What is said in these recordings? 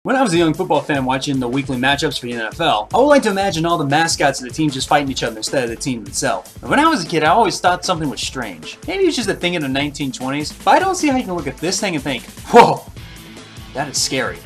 When I was a young football fan watching the weekly matchups for the NFL, I would like to imagine all the mascots of the team just fighting each other instead of the team itself. And when I was a kid, I always thought something was strange. Maybe it's just a thing in the 1920s, but I don't see how you can look at this thing and think, whoa, that is scary.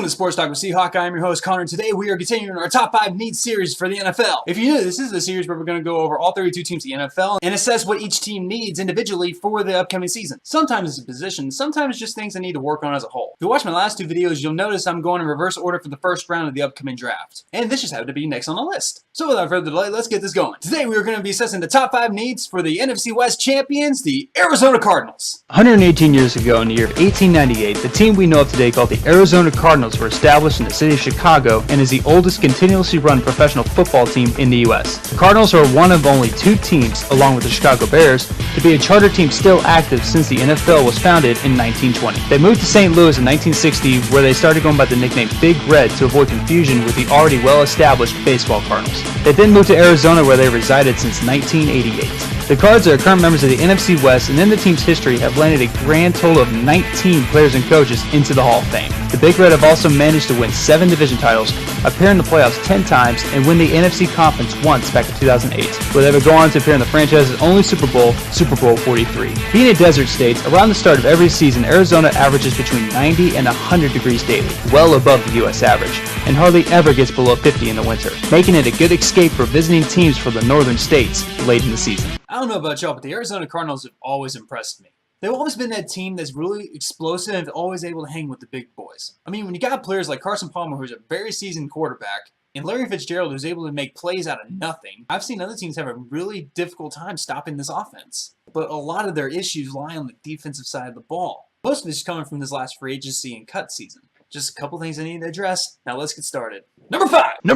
Sports Talk with Seahawk. I'm your host, Connor. Today we are continuing our top 5 needs series for the NFL. If you're new, this is the series where we're going to go over all 32 teams in the NFL and assess what each team needs individually for the upcoming season. Sometimes it's a position, sometimes just things they need to work on as a whole. If you watch my last 2 videos, you'll notice I'm going in reverse order for the first round of the upcoming draft. And this just happened to be next on the list. So without further delay, let's get this going. Today we are going to be assessing the top 5 needs for the NFC West Champions, the Arizona Cardinals. 118 years ago in the year of 1898, the team we know of today called the Arizona Cardinals were established in the city of Chicago and is the oldest continuously run professional football team in the U.S. The Cardinals are one of only 2 teams, along with the Chicago Bears, to be a charter team still active since the NFL was founded in 1920. They moved to St. Louis in 1960, where they started going by the nickname Big Red to avoid confusion with the already well-established baseball Cardinals. They then moved to Arizona, where they resided since 1988. The Cards are current members of the NFC West, and in the team's history have landed a grand total of 19 players and coaches into the Hall of Fame. The Big Red have also managed to win 7 division titles, appear in the playoffs 10 times, and win the NFC Conference once back in 2008, where they would go on to appear in the franchise's only Super Bowl, Super Bowl 43. Being a desert state, around the start of every season, Arizona averages between 90 and 100 degrees daily, well above the U.S. average, and hardly ever gets below 50 in the winter, making it a good escape for visiting teams from the northern states late in the season. I don't know about y'all, but the Arizona Cardinals have always impressed me. They've always been that team that's really explosive and always able to hang with the big boys. I mean, when you got players like Carson Palmer, who's a very seasoned quarterback, and Larry Fitzgerald, who's able to make plays out of nothing, I've seen other teams have a really difficult time stopping this offense. But a lot of their issues lie on the defensive side of the ball. Most of this is coming from this last free agency and cut season. Just a couple things I need to address. Now let's get started. Number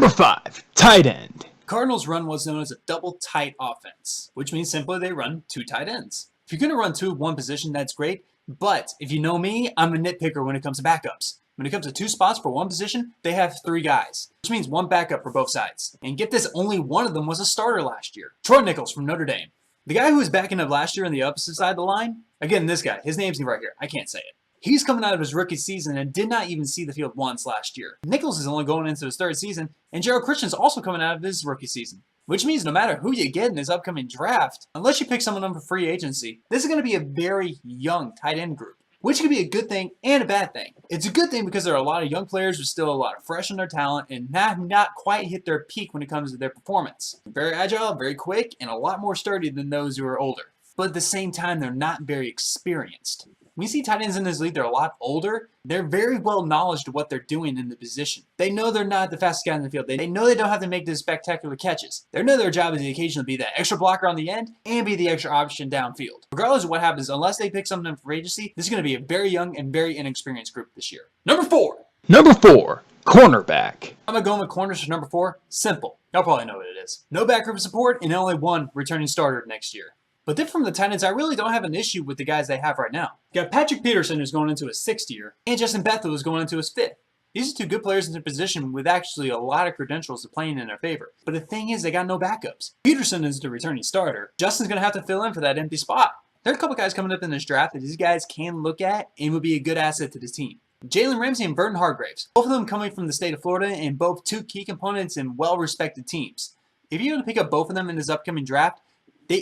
5, tight end. Cardinals run what's known as a double tight offense, which means simply they run 2 tight ends. If you're going to run 2 of one position, that's great, but if you know me, I'm a nitpicker when it comes to backups. When it comes to 2 spots for one position, they have 3 guys, which means 1 backup for both sides. And get this, only one of them was a starter last year. Troy Nichols from Notre Dame. The guy who was backing up last year on the opposite side of the line, again, this guy, his name's right here, I can't say it. He's coming out of his rookie season and did not even see the field once last year. Nichols is only going into his 3rd season, and Gerald Christian's also coming out of his rookie season. Which means no matter who you get in this upcoming draft, unless you pick someone up for free agency, this is going to be a very young tight end group, which could be a good thing and a bad thing. It's a good thing because there are a lot of young players with still a lot of fresh in their talent and not quite hit their peak when it comes to their performance. Very agile, very quick, and a lot more sturdy than those who are older. But at the same time, they're not very experienced. When you see tight ends in this league, they're a lot older. They're very well knowledgeable to what they're doing in the position. They know they're not the fastest guy in the field. They know they don't have to make the spectacular catches. They know their job is to occasionally be that extra blocker on the end and be the extra option downfield. Regardless of what happens, unless they pick something for agency, this is going to be a very young and very inexperienced group this year. Number 4, cornerback. I'm going to go with corners for number 4. Simple. Y'all probably know what it is. No back group support and only 1 returning starter next year. But then from the tight ends, I really don't have an issue with the guys they have right now. You got Patrick Peterson, who's going into his 6th year, and Justin Bethel, who's going into his 5th. These are 2 good players in their position with actually a lot of credentials to playing in their favor. But the thing is, they got no backups. Peterson is the returning starter. Justin's going to have to fill in for that empty spot. There are a couple guys coming up in this draft that these guys can look at and would be a good asset to this team. Jalen Ramsey and Vernon Hargreaves, both of them coming from the state of Florida and both 2 key components in well-respected teams. If you're going to pick up both of them in this upcoming draft,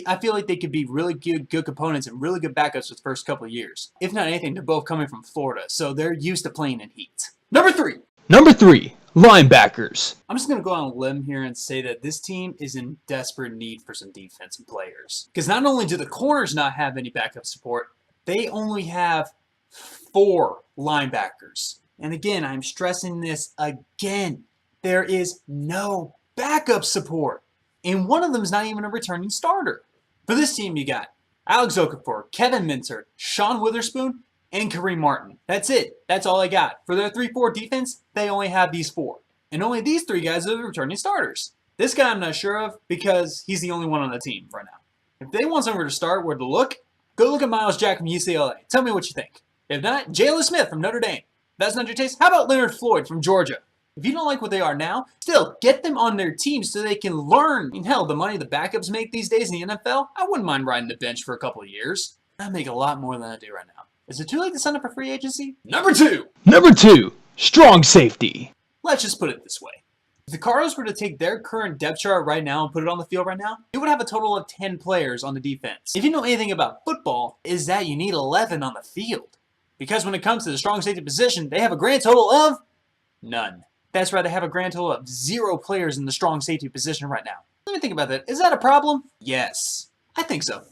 I feel like they could be really good components and really good backups for the first couple of years. If not anything, they're both coming from Florida, so they're used to playing in heat. Number 3, linebackers. I'm just going to go on a limb here and say that this team is in desperate need for some defensive players. Because not only do the corners not have any backup support, they only have 4 linebackers. And again, I'm stressing this again. There is no backup support. And one of them is not even a returning starter. For this team, you got Alex Okafor, Kevin Minter, Sean Witherspoon, and Kareem Martin. That's it. That's all I got. For their 3-4 defense, they only have these 4. And only these 3 guys are the returning starters. This guy I'm not sure of because he's the only one on the team right now. If they want somewhere to start, where to look, go look at Miles Jack from UCLA. Tell me what you think. If not, Jalen Smith from Notre Dame. If that's not your taste, how about Leonard Floyd from Georgia? If you don't like what they are now, still, get them on their team so they can learn. I mean, hell, the money the backups make these days in the NFL, I wouldn't mind riding the bench for a couple of years. I make a lot more than I do right now. Is it too late to sign up for free agency? Number 2, strong safety. Let's just put it this way. If the Cardinals were to take their current depth chart right now and put it on the field right now, it would have a total of 10 players on the defense. If you know anything about football, is that you need 11 on the field. Because when it comes to the strong safety position, they have a grand total of none. That's right, they have a grand total of 0 players in the strong safety position right now. Let me think about that. Is that a problem? Yes. I think so.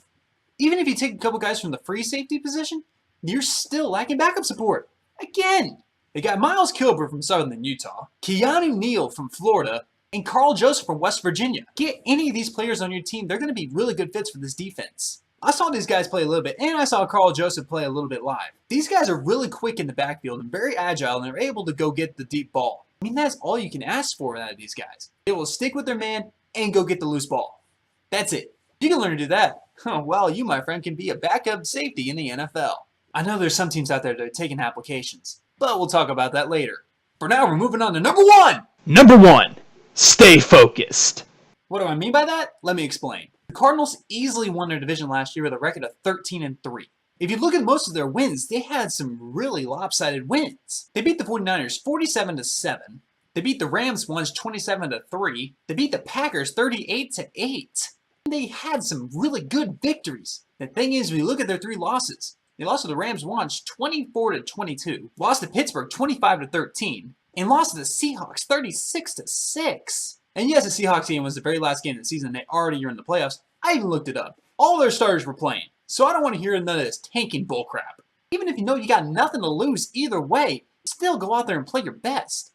Even if you take a couple guys from the free safety position, you're still lacking backup support. Again. They got Miles Kilburn from Southern Utah, Keanu Neal from Florida, and Carl Joseph from West Virginia. Get any of these players on your team, they're going to be really good fits for this defense. I saw these guys play a little bit, and I saw Carl Joseph play a little bit live. These guys are really quick in the backfield and very agile, and they're able to go get the deep ball. I mean, that's all you can ask for out of these guys. They will stick with their man and go get the loose ball. That's it. You can learn to do that. Well, you, my friend, can be a backup safety in the NFL. I know there's some teams out there that are taking applications, but we'll talk about that later. For now, we're moving on to number 1. Number 1, stay focused. What do I mean by that? Let me explain. The Cardinals easily won their division last year with a record of 13-3. If you look at most of their wins, they had some really lopsided wins. They beat the 49ers 47-7. They beat the Rams once 27-3. They beat the Packers 38-8. They had some really good victories. The thing is, when you look at their 3 losses, they lost to the Rams once 24-22, lost to Pittsburgh 25-13, and lost to the Seahawks 36-6. And yes, the Seahawks game was the very last game of the season. They already are in the playoffs. I even looked it up. All their starters were playing. So I don't want to hear none of this tanking bullcrap. Even if you know you got nothing to lose either way, still go out there and play your best.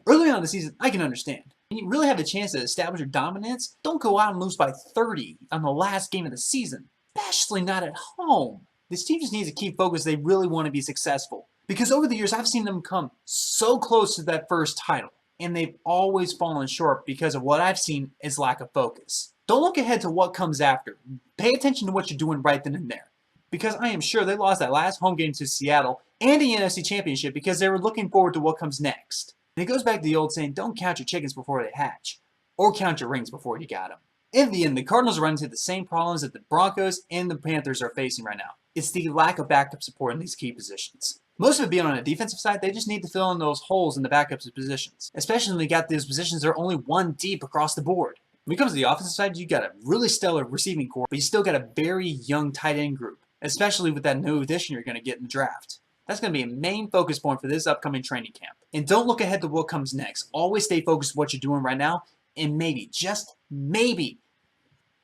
Early on in the season, I can understand. When you really have a chance to establish your dominance, don't go out and lose by 30 on the last game of the season. Especially not at home. This team just needs to keep focused. They really want to be successful. Because over the years, I've seen them come so close to that first title. And they've always fallen short because of what I've seen is lack of focus. Don't look ahead to what comes after. Pay attention to what you're doing right then and there. Because I am sure they lost that last home game to Seattle and the NFC Championship because they were looking forward to what comes next. And it goes back to the old saying, don't count your chickens before they hatch. Or count your rings before you got them. In the end, the Cardinals run into the same problems that the Broncos and the Panthers are facing right now. It's the lack of backup support in these key positions. Most of it being on the defensive side, they just need to fill in those holes in the backups positions. Especially when you got those positions that are only 1 deep across the board. When it comes to the offensive side, you got a really stellar receiving core, but you still got a very young tight end group. Especially with that new addition you're going to get in the draft. That's going to be a main focus point for this upcoming training camp. And don't look ahead to what comes next. Always stay focused on what you're doing right now. And maybe, just maybe,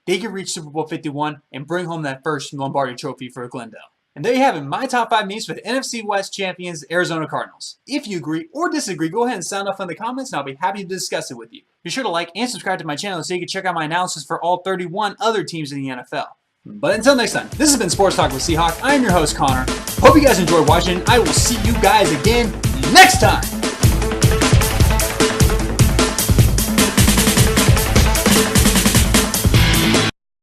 they can reach Super Bowl 51 and bring home that first Lombardi trophy for Glendale. And there you have it, my top 5 names for the NFC West Champions, Arizona Cardinals. If you agree or disagree, go ahead and sound off in the comments and I'll be happy to discuss it with you. Be sure to like and subscribe to my channel so you can check out my analysis for all 31 other teams in the NFL. But until next time, this has been Sports Talk with Seahawk. I am your host, Connor. Hope you guys enjoyed watching. I will see you guys again next time.